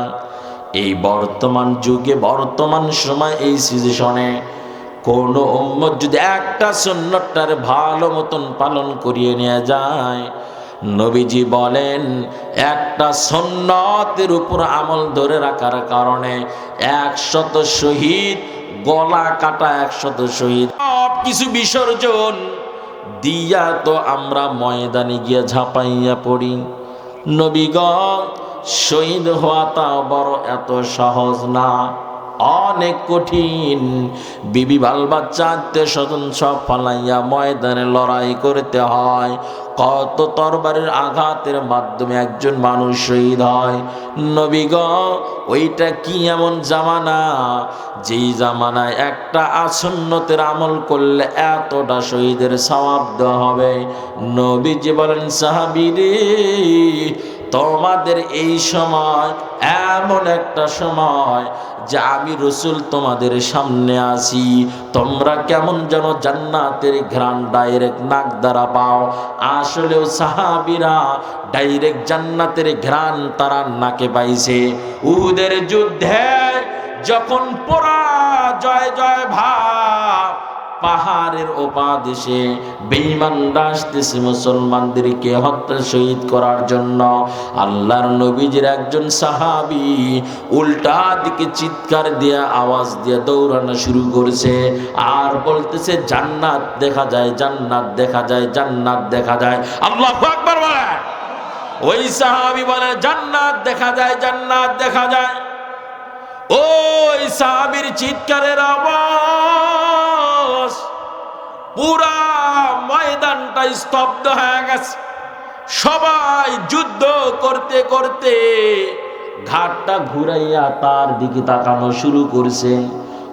এই বর্তমান যুগে, বর্তমান সময়, এই সিচুয়েশনে কোন উম্মত যদি একটা সুন্নতটার ভালো মতন পালন করিয়ে নিয়ে যায়, নবীজি বলেন একটা সুন্নতের উপর আমল ধরে রাখার কারণে 100 শহীদ, গলা কাটা 100 শহীদ, সব কিছু বিসর্জন দিয়া তো আমরা ময়দানে গিয়ে ঝাঁপাইয়া পড়ি। নবীগণ শহীদ হওয়া তাও বড় এত সহজ না, অনেক কঠিন। বিবি বাল বাচ্চা আত্মীয় স্বজন সব ফালাইয়া ময়দানে লড়াই করতে হয়। কত তরবারের আঘাতের মাধ্যমে একজন মানুষ শহীদ হয়। নবীগণ ওইটা কি এমন জামানা, যেই জামানায় একটা সুন্নতের আমল করলে এতটা শহীদের সওয়াব দেওয়া হবে। নবীজি বলেন, সাহাবীরে, তোমাদের এই সময় এমন একটা সময় যে আমি রসুল তোমাদের সামনে আসি, তোমরা কেমন যেন জান্নাতের ঘ্রাণ ডাইরেক্ট নাক দ্বারা পাও। আসলেও সাহাবীরা ডাইরেক্ট জান্নাতের ঘ্রাণ তারা নাকে পাইছে। উহুদের যুদ্ধে যখন পরাজয় জয় ভাব, পাহাড়ের ওপাদেশে বেঈমানরা আসতেছে মুসলমানদেরকে হত্যা শহীদ করার জন্য। আল্লাহর নবীজির একজন সাহাবী উল্টা দিকে চিৎকার দিয়ে আওয়াজ দিয়ে দৌড়ানো শুরু করেছে, আর বলতেছে জান্নাত দেখা যায়, জান্নাত দেখা যায়, জান্নাত দেখা যায়। আল্লাহু আকবার বলে। ওই সাহাবী বলে জান্নাত দেখা যায়, জান্নাত দেখা যায়। ওই সাহাবীর চিৎকারের আওয়াজ পুরা ময়দানটা স্তব্ধ হয়ে গেছে। সবাই যুদ্ধ করতে করতে ঘাটটা ঘুরাইয়া তার দিকে তাকানো শুরু করছে।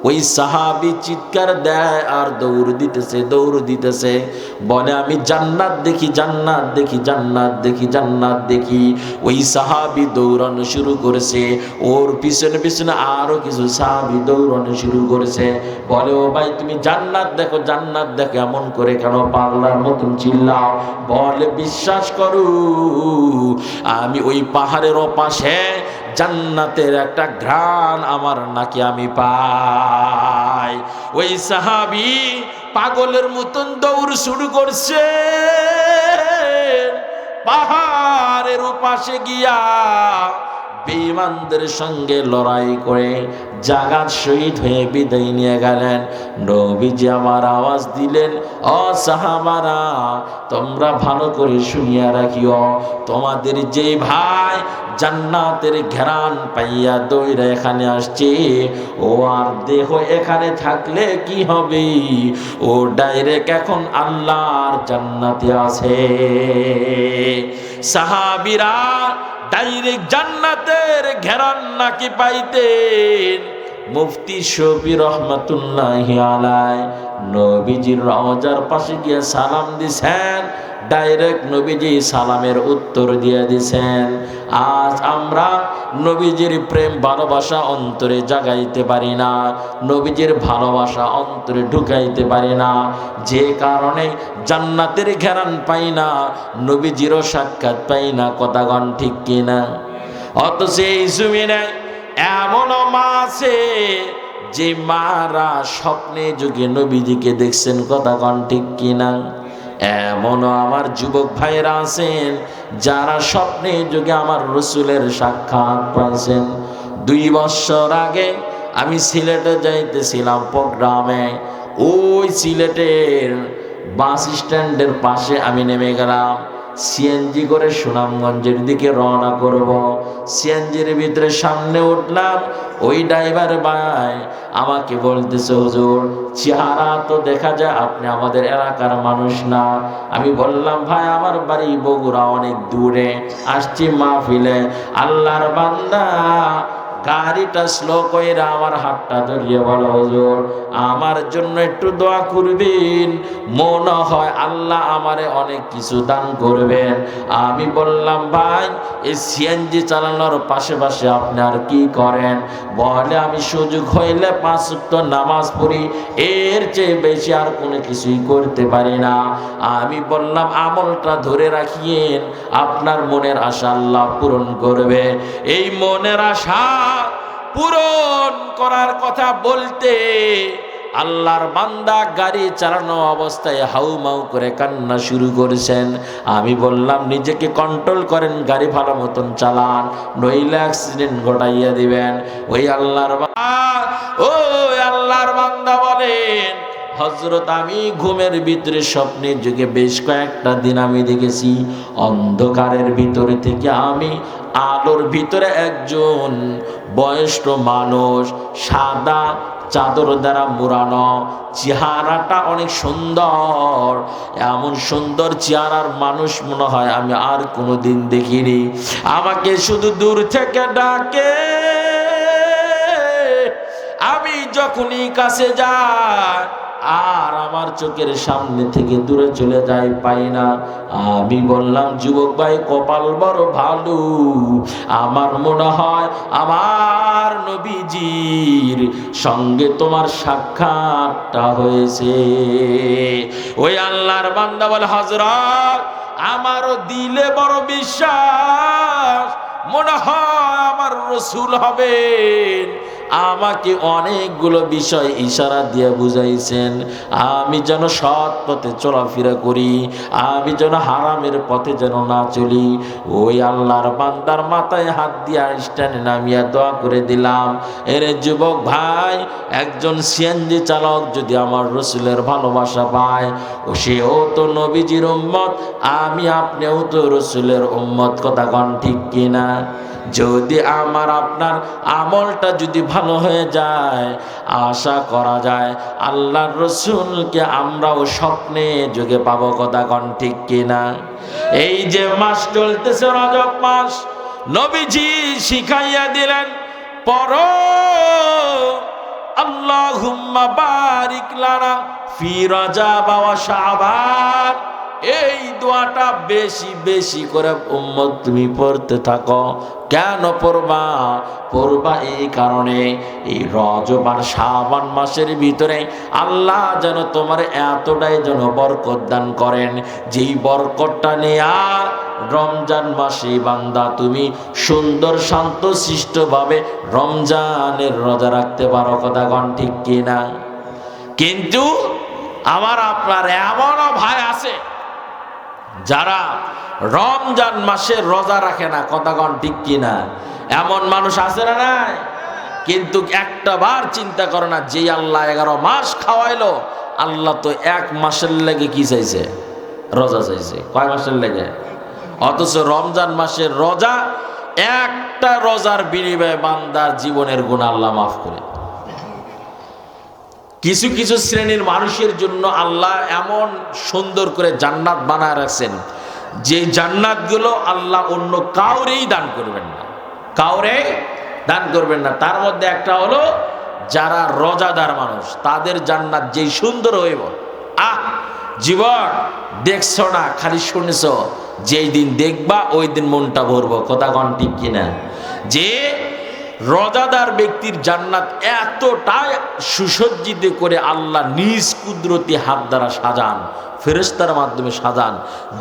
ওই সাহাবী চিৎকার দেয় আর দৌড় দিতেছে, বলে আমি জান্নাত দেখি, জান্নাত দেখি, জান্নাত দেখি, জান্নাত দেখি। ওই সাহাবী দৌড়ানো শুরু করেছে, ওর পিছনে পিছনে আরো কিছু সাহাবী দৌড়ানো শুরু করেছে। বলে ও ভাই তুমি জান্নাত দেখো, জান্নাত দেখো, এমন করে কেন পাগলার মতন চিল্লাও? বলে বিশ্বাস করো, আমি ওই পাহাড়ের ওপাশে জান্নাতের একটা ঘ্রাণ আমার নাকি আমি পাই। ওই সাহাবী পাগলের মতন দৌড় শুরু করছে, পাহাড়ের ওপাশে গিয়া বেঈমানদের সঙ্গে লড়াই করে জাগাত শহীদ হয়ে বিদায় নিয়ে গেলেন। নবীজি আমার আওয়াজ দিলেন, ও সাহাবারা তোমরা ভালো করে শুনিয়া রাখিও, তোমাদের যে ভাই জান্নাতের ঘেরান পাইয়া দইরা এখানে আসছে, ও আর দেহ এখানে থাকলে কি হবে? ও ডাইরেক্ট এখন আল্লাহর জান্নাতে আছে। সাহাবীরা ডাইরেক্ট জান্নাতের ঘেরান নাকি পাইতেন। মুফতি শফি রহমাতুল্লাহি আলাইহি নবীজির রওজার পাশে গিয়ে সালাম দিছেন, ডাইরেক্ট নবীজি সালামের উত্তর দিয়ে দিছেন। আজ আমরা নবীজির প্রেম ভালোবাসা অন্তরে জাগাইতে পারি না, নবীজির ভালোবাসা অন্তরে ঢুকাইতে পারি না, যে কারণে জান্নাতের ঘেরান পাই না, নবীজিরও সাক্ষাৎ পাই না। কথাগণ ঠিক কিনা? অথচ এই জমিনে এমন মা আছে যে মারা স্বপ্নে যুগে নবীজিকে দেখছেন। কথাগণ ঠিক কিনা? এমনও আমার যুবক ভাইরা আছেন যারা স্বপ্নে যুগে আমার রসুলের সাক্ষাৎ পাইছেন। 2 বছর আগে আমি সিলেটে যাইতেছিলাম প্রোগ্রামে, ওই সিলেটের বাস স্ট্যান্ডের পাশে আমি নেমে গেলাম। সিএনজি করে সুনামগঞ্জের দিকে রওনা করব। সিএনজির ভিতরে সামনে উঠলাম, ওই ড্রাইভার ভাই আমাকে বলতেছে, হুজুর চেহারা তো দেখা যায় আপনি আমাদের এলাকার মানুষ না। আমি বললাম, ভাই আমার বাড়ি বগুড়া, অনেক দূরে আসছি মাহফিলে। আল্লাহর বান্দা গাড়িটা স্লো কইরা আমার হাতটা ধরিয়ে বলো, হুজুর আমার জন্য একটু দোয়া করবেন, মনে হয় আল্লাহ আমারে অনেক কিছু দান করবেন। আমি বললাম, ভাই এই সিএনজি চালানোর পাশে পাশে আপনি আর কি করেন? বলে আমি সুযোগ হইলে 5 ওয়াক্ত নামাজ পড়ি, এর চেয়ে বেশি আর কোনো কিছুই করতে পারি না। আমি বললাম, আমলটা ধরে রাখিয়েন, আপনার মনের আশা আল্লাহ পূরণ করবে। এই মনের আশা পূরণ করার কথা বলতে আল্লাহর বান্দা গাড়ি চালানো অবস্থায় হাউমাউ করে কান্না শুরু করেছেন। আমি বললাম, নিজেকে কন্ট্রোল করেন, গাড়ি ভালো মতন চালান, নইলে অ্যাক্সিডেন্ট ঘটাইয়া দিবেন। ওই আল্লাহর বান্দা বলেন, হযরত আমি ঘুমের ভিতরে স্বপ্নে যুগে বেশ কয়েকটা দিন আমি দেখেছি, অন্ধকারের ভিতরে থেকে আমি আলোর ভিতরে একজন বয়স্ক মানুষ, সাদা চাদর দ্বারা মোড়ানো, চেহারাটা অনেক সুন্দর। এমন সুন্দর চেহারার মানুষ মনে হয় আমি আর কোনোদিন দেখিনি। আমাকে শুধু দূর থেকে ডাকে, আমি যখনই কাছে যাই আর আমার চোখের সামনে থেকে দূরে চলে যায়, পাই না। আমি বললাম, যুবক ভাই কপাল বড় ভালো, আমার মনে হয় আমার নবীজির সঙ্গে তোমার সাক্ষাৎটা হয়েছে। ওই আল্লাহর বান্দা বলে, হযরত আমারও দিলে বড় বিশ্বাস, মনে হয় আমার রসুল হবেন। আমাকে অনেকগুলো বিষয় ইশারা দিয়ে বুঝাইছেন, আমি যেন সৎ পথে চলাফেরা করি, আমি যেন হারামের পথে যেন না চলি। ওই আল্লাহর বান্দার মাথায় হাত দিয়ে স্ট্যান্ডে নামিয়া দোয়া করে দিলাম, এরে যুবক ভাই, একজন সিএনজি চালক যদি আমার রসুলের ভালোবাসা পায়, ও সেও তো নবীজির উম্মত, আমি আপনিও তো রসুলের উম্মত। কথা কন ঠিক কিনা? যদি আমার আপনার আমলটা যদি ভালো হয়ে যায়, আশা করা যায় আল্লাহর রসুলকে আমরাও স্বপ্নে যোগে পাবো। কথা কন ঠিক কিনা? এই যে মাস চলতেছে রজব মাস, নবীজি শিখাইয়া দিলেন পড়ো আল্লাহুম্মা বারিক লানা ফি রজব ওয়া শাবান। এই দোয়াটা বেশি বেশি করে উম্মত তুমি পড়তে থাকো। কেন পড়বা? পড়বা এই কারণে, এই রজব আর শাবান মাসের ভিতরে আল্লাহ যেন তোমার এতটাই যেন বরকত দান করেন, যেই বরকতটা নিয়ে রমজান মাসে বান্দা তুমি সুন্দর শান্ত শিষ্টভাবে রমজানের রোজা রাখতে পারো। কথা কন ঠিক কিনা? কিন্তু আমার আপনার এমনও ভাই আছে যারা রমজান মাসে রোজা রাখে না। কথা কন ঠিক কিনা? এমন মানুষ আছে না নাই? কিন্তু একটা বার চিন্তা করে না, যে আল্লাহ 11 মাস খাওয়াইলো, আল্লাহ তো 1 মাসের লেগে কি চাইছে? রোজা চাইছে। কয় মাসের লেগে? অথচ রমজান মাসের রোজা, একটা রোজার বিনিময়ে বান্দার জীবনের গুনাহ আল্লাহ মাফ করে। কিছু কিছু শ্রেণীর মানুষের জন্য আল্লাহ এমন সুন্দর করে জান্নাত বানায় রাখছেন, যে জান্নাতগুলো আল্লাহ অন্য কাউরেই দান করবেন না, কাউরে দান করবেন না। তার মধ্যে একটা হলো যারা রোজাদার মানুষ, তাদের জান্নাত যেই সুন্দর হইব। জীবন দেখছো না, খালি শুনেছো, যেই দিন দেখবা ওই দিন মনটা ভরবো। কথা কন ঠিক কিনা? যে রোজাদার ব্যক্তির জান্নাত এতটাই সুসজ্জিত করে আল্লাহ নিজ কুদরতি হাত দ্বারা সাজান, ফেরেশতার মাধ্যমে সাজান,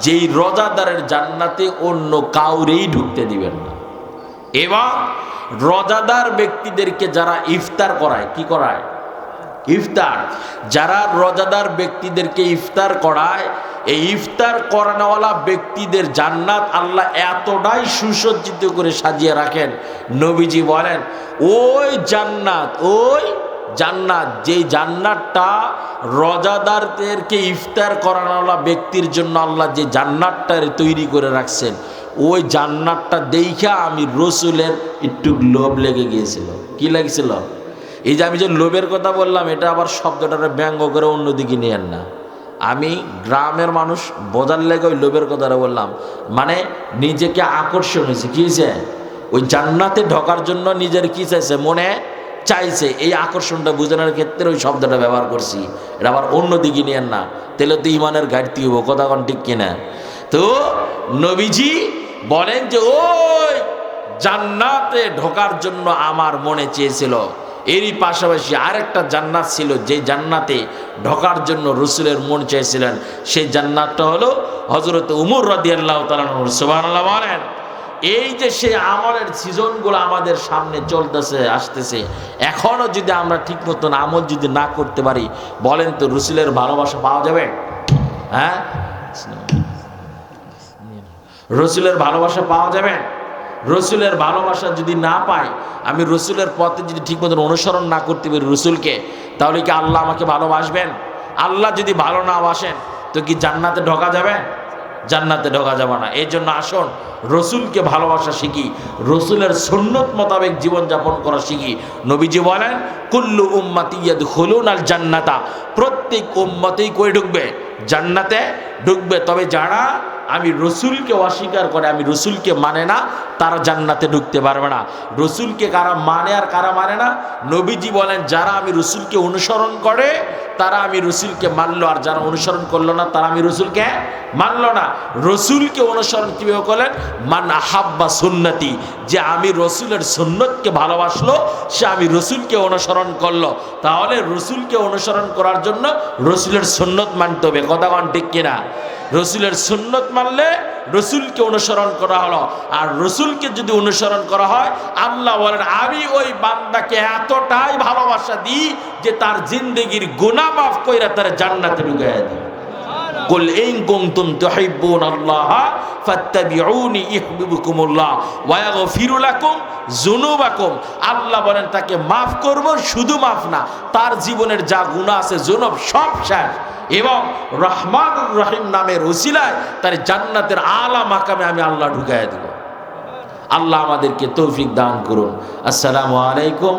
যেই রোজাদারের জান্নাতে অন্য কাউরেই ঢুকতে দিবেন না। এবং রোজাদার ব্যক্তিদেরকে যারা ইফতার করায়, কি করায়? ইফতার। যারা রোজাদার ব্যক্তিদেরকে ইফতার করায়, এই ইফতার করানোওয়ালা ব্যক্তিদের জান্নাত আল্লাহ এতটাই সুসজ্জিত করে সাজিয়ে রাখেন, নবীজি বলেন ওই জান্নাত যেই জান্নাতটা রোজাদারদেরকে ইফতার করানোওয়ালা ব্যক্তির জন্য আল্লাহ যে জান্নাতটা তৈরি করে রাখছেন, ওই জান্নাতটা দেখা আমি রসুলের একটু লোভ লেগে গিয়েছিল। কি লাগছিল? এই যে আমি যে লোভের কথা বললাম, এটা আবার শব্দটা ব্যঙ্গ করে অন্যদিকে নিয়েন না। আমি গ্রামের মানুষ, বোঝার লেগে ওই লোভের কথাটা বললাম। মানে নিজেকে আকর্ষণ হয়েছে, কি হয়েছে? ওই জান্নাতে ঢোকার জন্য নিজের কি চাইছে? মনে চাইছে। এই আকর্ষণটা বোঝানোর ক্ষেত্রে ওই শব্দটা ব্যবহার করছি। এটা আবার অন্যদিকে নিয়েন না, তাহলে তো ইমানের ঘাটতি হবো। কথা কন ঠিক কিনা? তো নবীজি বলেন যে ওই জান্নাতে ঢোকার জন্য আমার মনে চেয়েছিল। এরই পাশাপাশি আরেকটা জান্নাত ছিল, যে জান্নাতে ঢোকার জন্য রসুলের মন চেয়েছিলেন। সেই জান্নাতটা হলো হযরত উমর রাদিয়াল্লাহু তাআলা আনহু। সুবহানাল্লাহ বলেন। এই যে সেই আমলের সিজনগুলো আমাদের সামনে চলতেছে, আসতেছে, এখনো যদি আমরা ঠিক মতন আমল যদি না করতে পারি, বলেন তো রসুলের ভালোবাসা পাওয়া যাবে? হ্যাঁ, রসুলের ভালোবাসা পাওয়া যাবে? রসুলের ভালোবাসা যদি না পাই, আমি রসুলের পথে যদি ঠিক মতন অনুসরণ না করতে পারি রসুলকে, তাহলে কি আল্লাহ আমাকে ভালোবাসবেন? আল্লাহ যদি ভালো না বাসেন, তো কি জান্নাতে ঢোকা যাবে? জান্নাতে ঢোকা যাবে না। এই জন্য আসুন রসুলকে ভালোবাসা শিখি, রসুলের সুন্নত মোতাবেক জীবনযাপন করা শিখি। নবীজি বলেন কুল্লু উম্মতি ইয়াদখুলুনাল জান্নাতা, প্রত্যেক উম্মতেই কই ঢুকবে? জান্নাতে ঢুকবে। তবে যারা আমি রসুলকে অস্বীকার করে, আমি রসুলকে মানে না, তারা জান্নাতে ঢুকতে পারবে না। রসুলকে কারা মানে আর কারা মানে না? নবীজি বলেন যারা আমি রসুলকে অনুসরণ করে তারা আমি রসুলকে মানলো, আর যারা অনুসরণ করলো না তারা আমি রসুলকে মানলো না। রসুলকে অনুসরণ কীভাবে করলেন? মান আহাব্বা সুন্নতি, যে আমি রসুলের সুন্নতকে ভালোবাসলো, সে আমি রসুলকে অনুসরণ করলো। তাহলে রসুলকে অনুসরণ করার জন্য রসুলের সুন্নত মানতে হবে। কথা কন ঠিক কিনা? রসুলের সুন্নত মানলে রসুলকে অনুসরণ করা হলো। আর রসুলকে যদি অনুসরণ করা হয়, আল্লাহ বলেন আমি ওই বান্দাকে এতটাই ভালোবাসা দিই যে তার জিন্দেগির গুনাহ মাফ কইরা তার জান্নাতে ঢুকাইয়া দিই। কুল ইন কুনতুম তুহিব্বুনাল্লাহ ফাত্তাবিউনি ইউহিব্বুকুমুল্লাহ ওয়া ইয়াগফিরু লাকুম যুনুবাকুম। আল্লাহ বলেন তাকে মাফ করব, শুধু মাফ না, তার জীবনের যা গুনাহ আছে যুনুব সব শেষ, এবং রহমানুর রহিম নামের ওসিলায় তার জান্নাতের আলা মাকামে আমি আল্লাহ ঢুকাইয়া দেব। আল্লাহ আমাদেরকে তৌফিক দান করুন। আসসালামু আলাইকুম